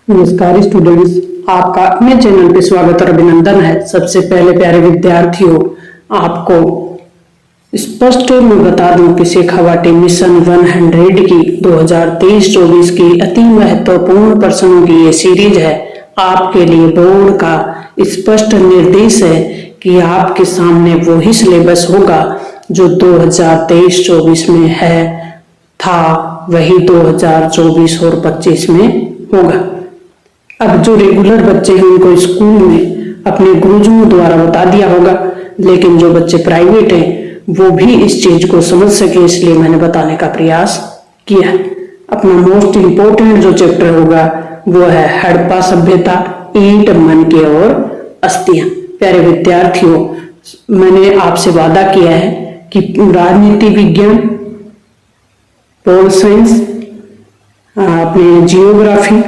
नमस्कार स्टूडेंट्स, आपका अपने चैनल पे स्वागत और अभिनंदन है। सबसे पहले प्यारे विद्यार्थियों, आपको स्पष्ट मैं बता दूं कि शेखावाटी मिशन 100 की 2023-24 की अति महत्वपूर्ण प्रश्नों की ये सीरीज है। आपके लिए बोर्ड का स्पष्ट निर्देश है कि आपके सामने वही सिलेबस होगा जो 2023-24 में है था, वही 2024 और 25 में होगा। अब जो रेगुलर बच्चे हैं उनको स्कूल में अपने गुरुजनों द्वारा बता दिया होगा, लेकिन जो बच्चे प्राइवेट हैं वो भी इस चीज को समझ सके, इसलिए मैंने बताने का प्रयास किया है। अपना मोस्ट इम्पोर्टेंट जो चैप्टर होगा वो है हड़प्पा सभ्यता, ईंट, मनके और अस्थियां। प्यारे विद्यार्थियों, मैंने आपसे वादा किया है कि राजनीति विज्ञान, पोल साइंस, अपने जियोग्राफी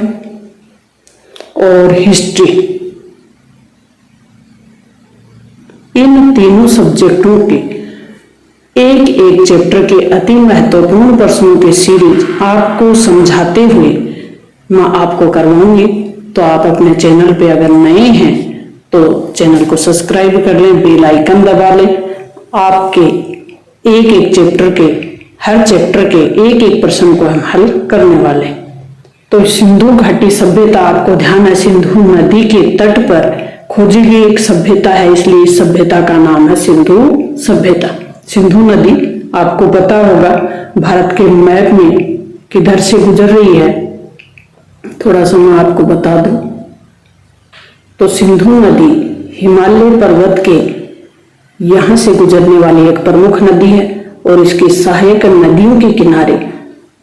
और हिस्ट्री, इन तीनों सब्जेक्टों के एक एक चैप्टर के अति महत्वपूर्ण प्रश्नों की सीरीज आपको समझाते हुए मैं आपको करवाऊंगी। तो आप अपने चैनल पे अगर नए हैं तो चैनल को सब्सक्राइब कर लें, बेल आइकन दबा लें। आपके एक एक चैप्टर के, हर चैप्टर के एक एक प्रश्न को हम हल करने वाले। तो सिंधु घाटी सभ्यता, आपको ध्यान है, सिंधु नदी के तट पर खोजी गई एक सभ्यता है, इसलिए इस सभ्यता का नाम है सिंधु सभ्यता। सिंधु नदी आपको पता होगा भारत के मैप में किधर से गुजर रही है, थोड़ा सा मैं आपको बता दूं। तो सिंधु नदी हिमालय पर्वत के यहां से गुजरने वाली एक प्रमुख नदी है और इसकी सहायक नदियों के किनारे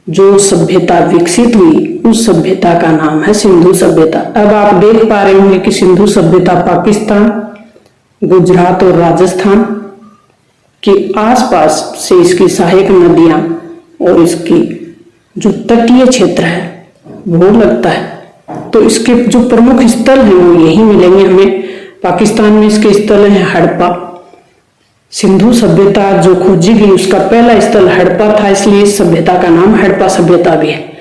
जो सभ्यता विकसित हुई उस सभ्यता का नाम है सिंधु सभ्यता। अब आप देख पा रहे होंगे कि सिंधु सभ्यता पाकिस्तान, गुजरात और राजस्थान के आसपास से इसकी सहायक नदियां और इसकी जो तटीय क्षेत्र है वो लगता है। तो इसके जो प्रमुख स्थल हैं वो यही मिलेंगे हमें। पाकिस्तान में इसके स्थल हैं हड़प्पा। सिंधु सभ्यता जो खोजी गई उसका पहला स्थल हड़प्पा था, इसलिए इस सभ्यता का नाम हड़प्पा सभ्यता भी है।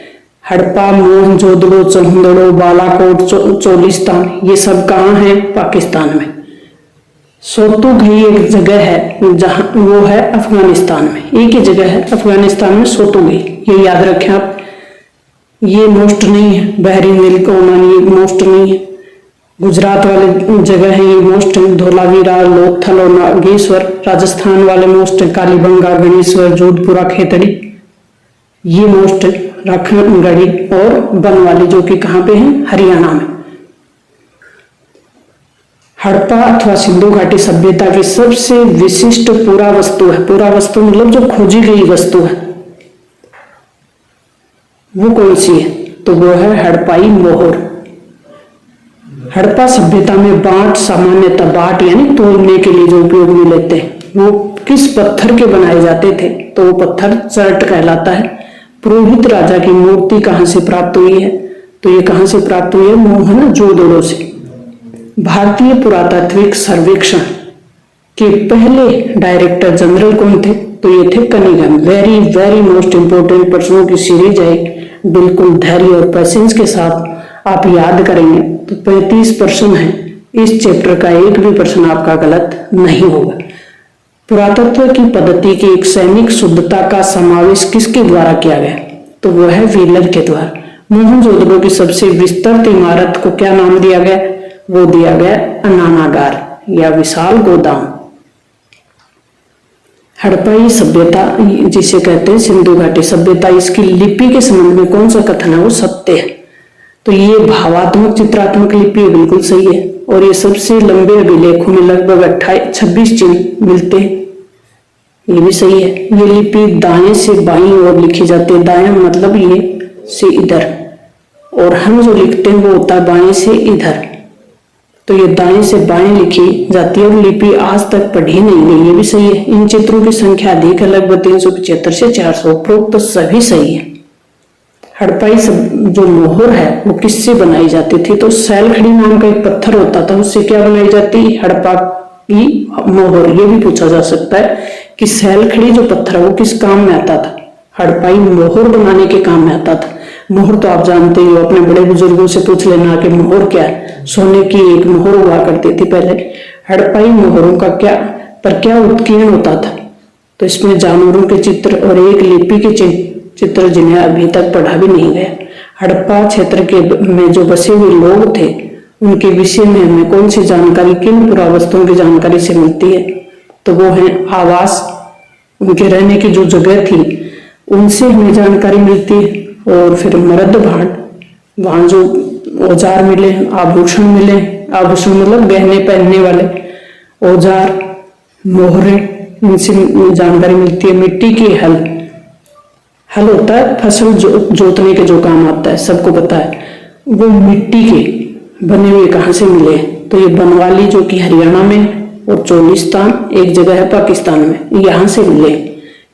हड़प्पा, मोहनजोदड़ो, चंदड़ो, बालाकोट, चोलिस्तान, ये सब कहाँ है? पाकिस्तान में। सोतुगही एक जगह है जहां, वो है अफगानिस्तान में। एक ही जगह है अफगानिस्तान में, सोतुगही, ये याद रखें आप। ये मोस्ट नहीं है, बहरीन, मिल्क, ओमान, ये मोस्ट नहीं है। गुजरात वाले जगह है ये मोस्ट है, धोलावीरा, लोथल और नागेश्वर। राजस्थान वाले मोस्ट है, कालीबंगा, गणेश्वर, जोधपुरा, खेतड़ी, ये मोस्ट है। रखनगढ़ी और बनवाली जो कि कहाँ पे है? हरियाणा में। हड़प्पा अथवा सिंधु घाटी सभ्यता की सबसे विशिष्ट पुरावस्तु है। पुरावस्तु मतलब जो खोजी गई वस्तु है वो कौन सी है? तो वो है हड़प्पाई मोहर। हड़प्पा सभ्यता में बाट, सामान्यतः बाट यानी तोलने के लिए जो उपयोग में लेते हैं, वो किस पत्थर के बनाए जाते थे? तो वो पत्थर चर्ट कहलाता है। पुरोहित राजा की मूर्ति कहां से प्राप्त हुई है? तो ये कहां से प्राप्त हुई है? मोहनजोदड़ो से। भारतीय पुरातात्विक सर्वेक्षण के पहले डायरेक्टर जनरल कौन थे? तो ये थे Cunningham. Very very most important प्रश्नों की सीरीज है, बिल्कुल धैर्य और पेशेंस के साथ आप याद करेंगे तो 35 प्रश्न है। इस चैप्टर का एक भी प्रश्न आपका गलत नहीं होगा। पुरातत्व की पद्धति की एक सैनिक शुद्धता का समावेश किसके द्वारा किया गया? तो वो है व्हीलर के द्वारा। मोहनजोदड़ो की सबसे विस्तृत इमारत को क्या नाम दिया गया? वो दिया गया अनानागार या विशाल गोदाम। हड़प्पाई सभ्यता जिसे कहते हैं सिंधु घाटी सभ्यता, इसकी लिपि के संबंध में कौन सा कथन है? वो सत्य है। तो ये भावात्मक चित्रात्मक लिपि है, बिल्कुल सही है। और ये सबसे लंबे अभिलेखों में लगभग 26 चिन्ह मिलते हैं, ये भी सही है। ये लिपि दाएं से बाईं ओर लिखी जाती है। दाएं मतलब ये से इधर, और हम जो लिखते हैं वो होता है बाएं से इधर। तो ये दाएं से बाएं लिखी जाती है और लिपि आज तक पढ़ी नहीं गई, ये भी सही है। इन चित्रों की संख्या अधिक है, लगभग 375 से 400। उपरोक्त तो सभी सही है। हड़प्पाई जो मोहर है वो किससे बनाई जाती थी? तो सैलखड़ी नाम का एक पत्थर होता था, उससे क्या बनाई जाती? हड़प्पा की मोहर। ये भी पूछा जा सकता है कि सैलखड़ी जो पत्थर है वो किस काम में आता था? हड़प्पाई मोहर बनाने के काम में आता था। मोहर तो आप जानते ही हो, अपने बड़े बुजुर्गों से पूछ लेना कि मोहर क्या है। सोने की एक मोहर हुआ करती थी पहले। हड़प्पाई मोहरों का क्या उत्कीर्ण होता था। तो इसमें जानवरों के चित्र और एक लिपि के चित्र जिन्हें अभी तक पढ़ा भी नहीं गया। हड़प्पा क्षेत्र के में जो बसे हुए लोग थे उनके विषय में हमें कौन सी जानकारी, किन पुरावस्तुओं की जानकारी से मिलती है, तो वो है आवास, उनके रहने की जो जगह थी उनसे हमें जानकारी मिलती है। और फिर मर्द भांड, वहां जो औजार मिले, आभूषण मिले, आभूषण मतलब गहने पहनने वाले औजार, मोहरे, इनसे जानकारी मिलती है। मिट्टी की हल होता है फसल जोतने के जो काम आता है, सबको पता है। वो मिट्टी के बने हुए कहाँ से मिले, तो ये बनवाली जो कि हरियाणा में और चोलिस्तान एक जगह है पाकिस्तान में, यहाँ से मिले।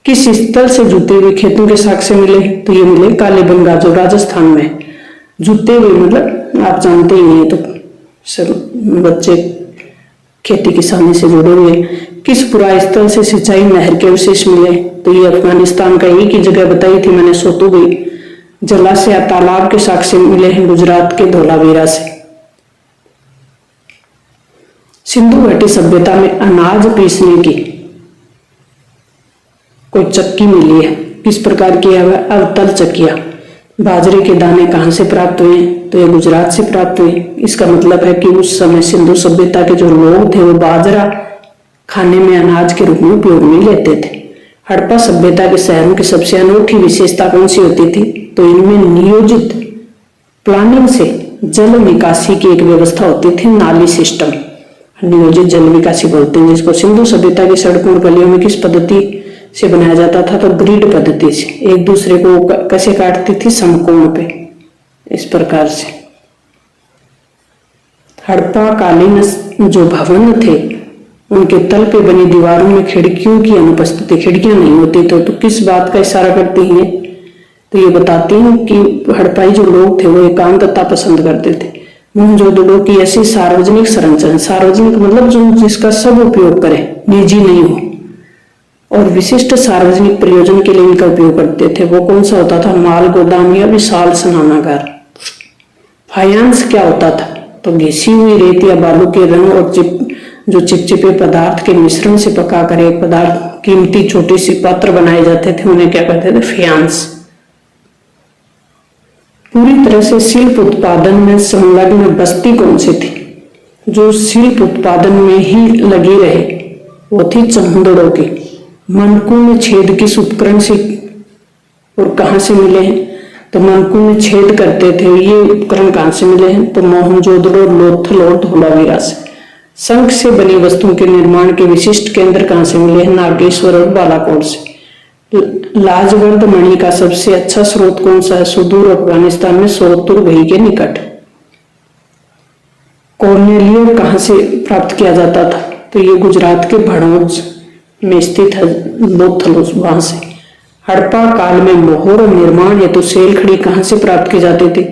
किस स्थल से जुते हुए खेतों के साक्ष्य मिले, तो ये मिले कालीबंगा जो राजस्थान में। जुते हुए मतलब आप जानते ही हैं, तो सब बच्चे खेती किसानी से जुड़े हुए। किस पुरा स्थल से सिंचाई नहर के अवशेष मिले, तो ये अफगानिस्तान का एक ही जगह बताई थी मैंने, सोतुगई जलाशय या तालाब के साक्ष्य मिले हैं गुजरात के धोलावीरा से। सिंधु घाटी सभ्यता में अनाज पीसने की कोई चक्की मिली है, किस प्रकार की है, अवतल चक्किया। बाजरे के दाने कहाँ से प्राप्त हुए, तो ये गुजरात से प्राप्त हुए। इसका मतलब है कि उस समय सिंधु सभ्यता के जो लोग थे वो बाजरा खाने में अनाज के रूप में उपयोग में लेते थे। हड़प्पा सभ्यता के शहरों की सबसे अनूठी विशेषता कौन सी होती थी, तो इनमें नियोजित प्लानिंग से जल निकासी की एक व्यवस्था होती थी, नाली सिस्टम, नियोजित जल निकासी बोलते हैं जिसको। सिंधु सभ्यता की सड़कों और गलियों में किस पद्धति से बनाया जाता था, तो ग्रिड पद्धति से। एक दूसरे को कैसे काटती थी, समकोण पे, इस प्रकार से। हड़प्पा कालीन जो भवन थे उनके तल पे बनी दीवारों में खिड़कियों की अनुपस्थिति, खिड़कियां नहीं होती, तो किस बात का इशारा करती हैं, तो ये बताती हैं कि हड़प्पाई जो लोग थे वो एकांतता पसंद करते थे। मोहनजोदड़ो की ऐसी सार्वजनिक संरचना, सार्वजनिक मतलब जो जिसका सब उपयोग करे, निजी नहीं हो, और विशिष्ट सार्वजनिक प्रयोजन के लिए इनका उपयोग करते थे, वो कौन सा होता था, माल गोदाम या विशाल स्नानागार। फायांस क्या होता था, तो घिसी हुई रेत या बालू के रंग और जो चिपचिपे पदार्थ के मिश्रण से पकाकर एक पदार्थ, कीमती छोटी सी पात्र बनाए जाते थे, उन्हें क्या कहते थे, फ्यांस। पूरी तरह से शिल्प उत्पादन में संलग्न बस्ती कौन सी थी, जो शिल्प उत्पादन में ही लगी रहे, वो थी चंदड़ों की। मनकू में छेद किस उपकरण से और कहां से मिले हैं, तो मनकू में छेद करते थे, ये उपकरण कहां से मिले हैं, तो मोहनजोदड़ो, लोथल और धोलावीरा से। शंख से बनी वस्तुओं के निर्माण के विशिष्ट केंद्र कहां से मिले हैं, नागेश्वर और बालाकोट से। लाजवर्द मणि का सबसे अच्छा स्रोत कौन सा है, सुदूर अफगानिस्तान में सोतुरगई के निकट। कॉर्नेलियम कहां से प्राप्त किया जाता था, तो ये गुजरात के भड़ोज में स्थित है, लोथल, वहां से। हड़प्पा काल में मोहर निर्माण हेतु सेलखड़ी कहां से प्राप्त की जाती थी,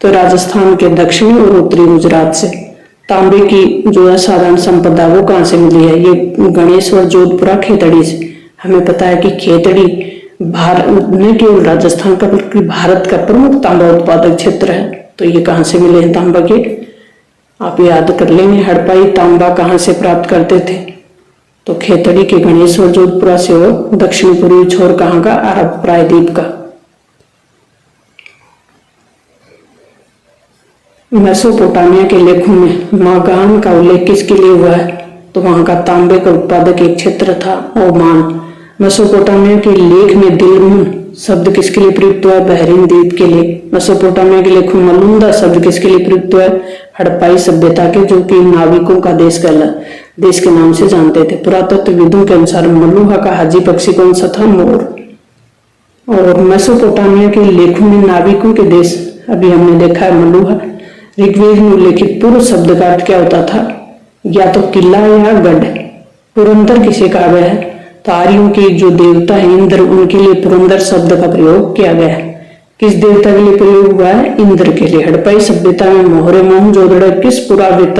तो राजस्थान के दक्षिणी और उत्तरी गुजरात से। तांबे की जो असाधारण संपदा वो कहां से मिली है, ये गणेश्वर जोधपुरा खेतड़ी से। हमें पता है कि खेतड़ी भारत न केवल राजस्थान का बल्कि भारत का प्रमुख तांबा उत्पादक क्षेत्र है, तो ये कहां से मिले हैं तांबा के, आप याद कर लेंगे। हड़प्पाई तांबा कहां से प्राप्त करते थे, तो खेतड़ी के गणेश्वर जोधपुरा से और दक्षिण पूर्वी छोर कहां का, अरब प्रायद्वीप का। मेसोपोटामिया के लेखों में मागान का उल्लेख किसके लिए हुआ है, तो वहां का तांबे का उत्पादक एक क्षेत्र था, ओमान। मेसोपोटामिया के लेख में दिलमुन शब्द किसके लिए प्रयुक्त हुआ है, बहरीन द्वीप के लिए। मेसोपोटामिया के लेखों में मलुंदा शब्द किसके लिए प्रयुक्त हुआ है, हड़प्पाई सभ्यता के, जो कि नाविकों का देश के नाम से जानते थे। पुरातत्वविदों के अनुसार मलुहा का हाजी पक्षी कौन सा था, मोर। और मेसोपोटामिया के लेखों में नाविकों के देश, अभी हमने देखा है मलुहा। ऋग्वेद में उल्लेखित पूर्व शब्द का अर्थ क्या होता था, या तो किला या गढ़। पुरंदर किसे कहा गया है, तो आर्यों के जो देवता है इंद्र, उनके लिए पुरंदर शब्द का प्रयोग किया गया है। किस देवता के लिए प्रयोग हुआ है, इंद्र के लिए। हड़प्पाई सभ्यता में मोहरे मोहनजोदड़ो किस पुरावित्त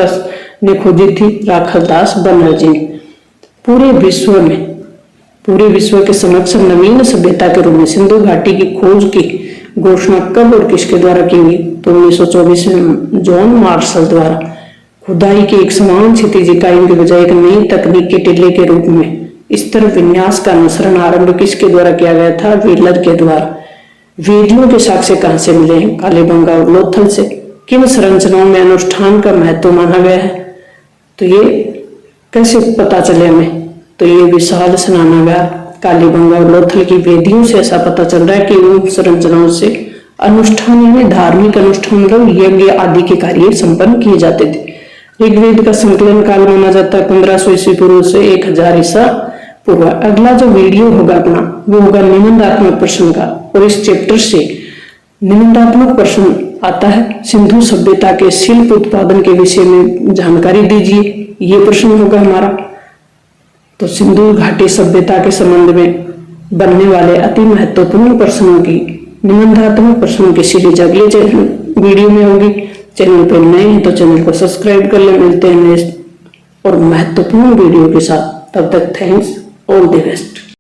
ने खोजी थी, राखलदास बनर्जी ने। पूरे विश्व के समक्ष नवीन सभ्यता के रूप में सिंधु घाटी की खोज की घोषणा कब और किसके द्वारा की गई? तो 1924 में जॉन मार्शल द्वारा। खुदाई की एक समान क्षितिज इकाइयों के बजाय एक नई तकनीक के टिल्ले के रूप में स्तर विन्यास का अनुसरण आरंभ किसके द्वारा किया गया था? व्हीलर के द्वारा। वेदियों के साक्ष्य कहां से मिले हैं? कालीबंगा और लोथल से। किन संरचनाओं में अनुष्ठान का महत्व माना गया है? तो ये कैसे पता चले हमें? तो ये विशाल स्नानागार, कालीबंगा और लोथल की वेदियों से ऐसा पता चल रहा है कि उन संरचनाओं से अनुष्ठान यानी धार्मिक अनुष्ठान मतलब यज्ञ आदि के कार्य संपन्न किए जाते थे। ऋग्वेद का संकलन काल माना जाता है 1500 ईस्वी पूर्व से 1000 ईसा पूर्व। अगला जो वीडियो होगा अपना वो होगा निबंधात्मक प्रश्न का, और इस चैप्टर से निबंधात्मक प्रश्न आता है सिंधु सभ्यता के शिल्प उत्पादन के विषय में जानकारी दीजिए, ये प्रश्न होगा हमारा। तो सिंधु घाटी सभ्यता के संबंध में बनने वाले अति महत्वपूर्ण प्रश्नों की निबंधात्मक प्रश्नों की सीरीज अगले वीडियो में होगी। चैनल पर नए हैं तो चैनल को सब्सक्राइब कर ले। मिलते हैं नेक्स्ट और महत्वपूर्ण वीडियो के साथ, तब तक थैंक्स, ऑल द बेस्ट।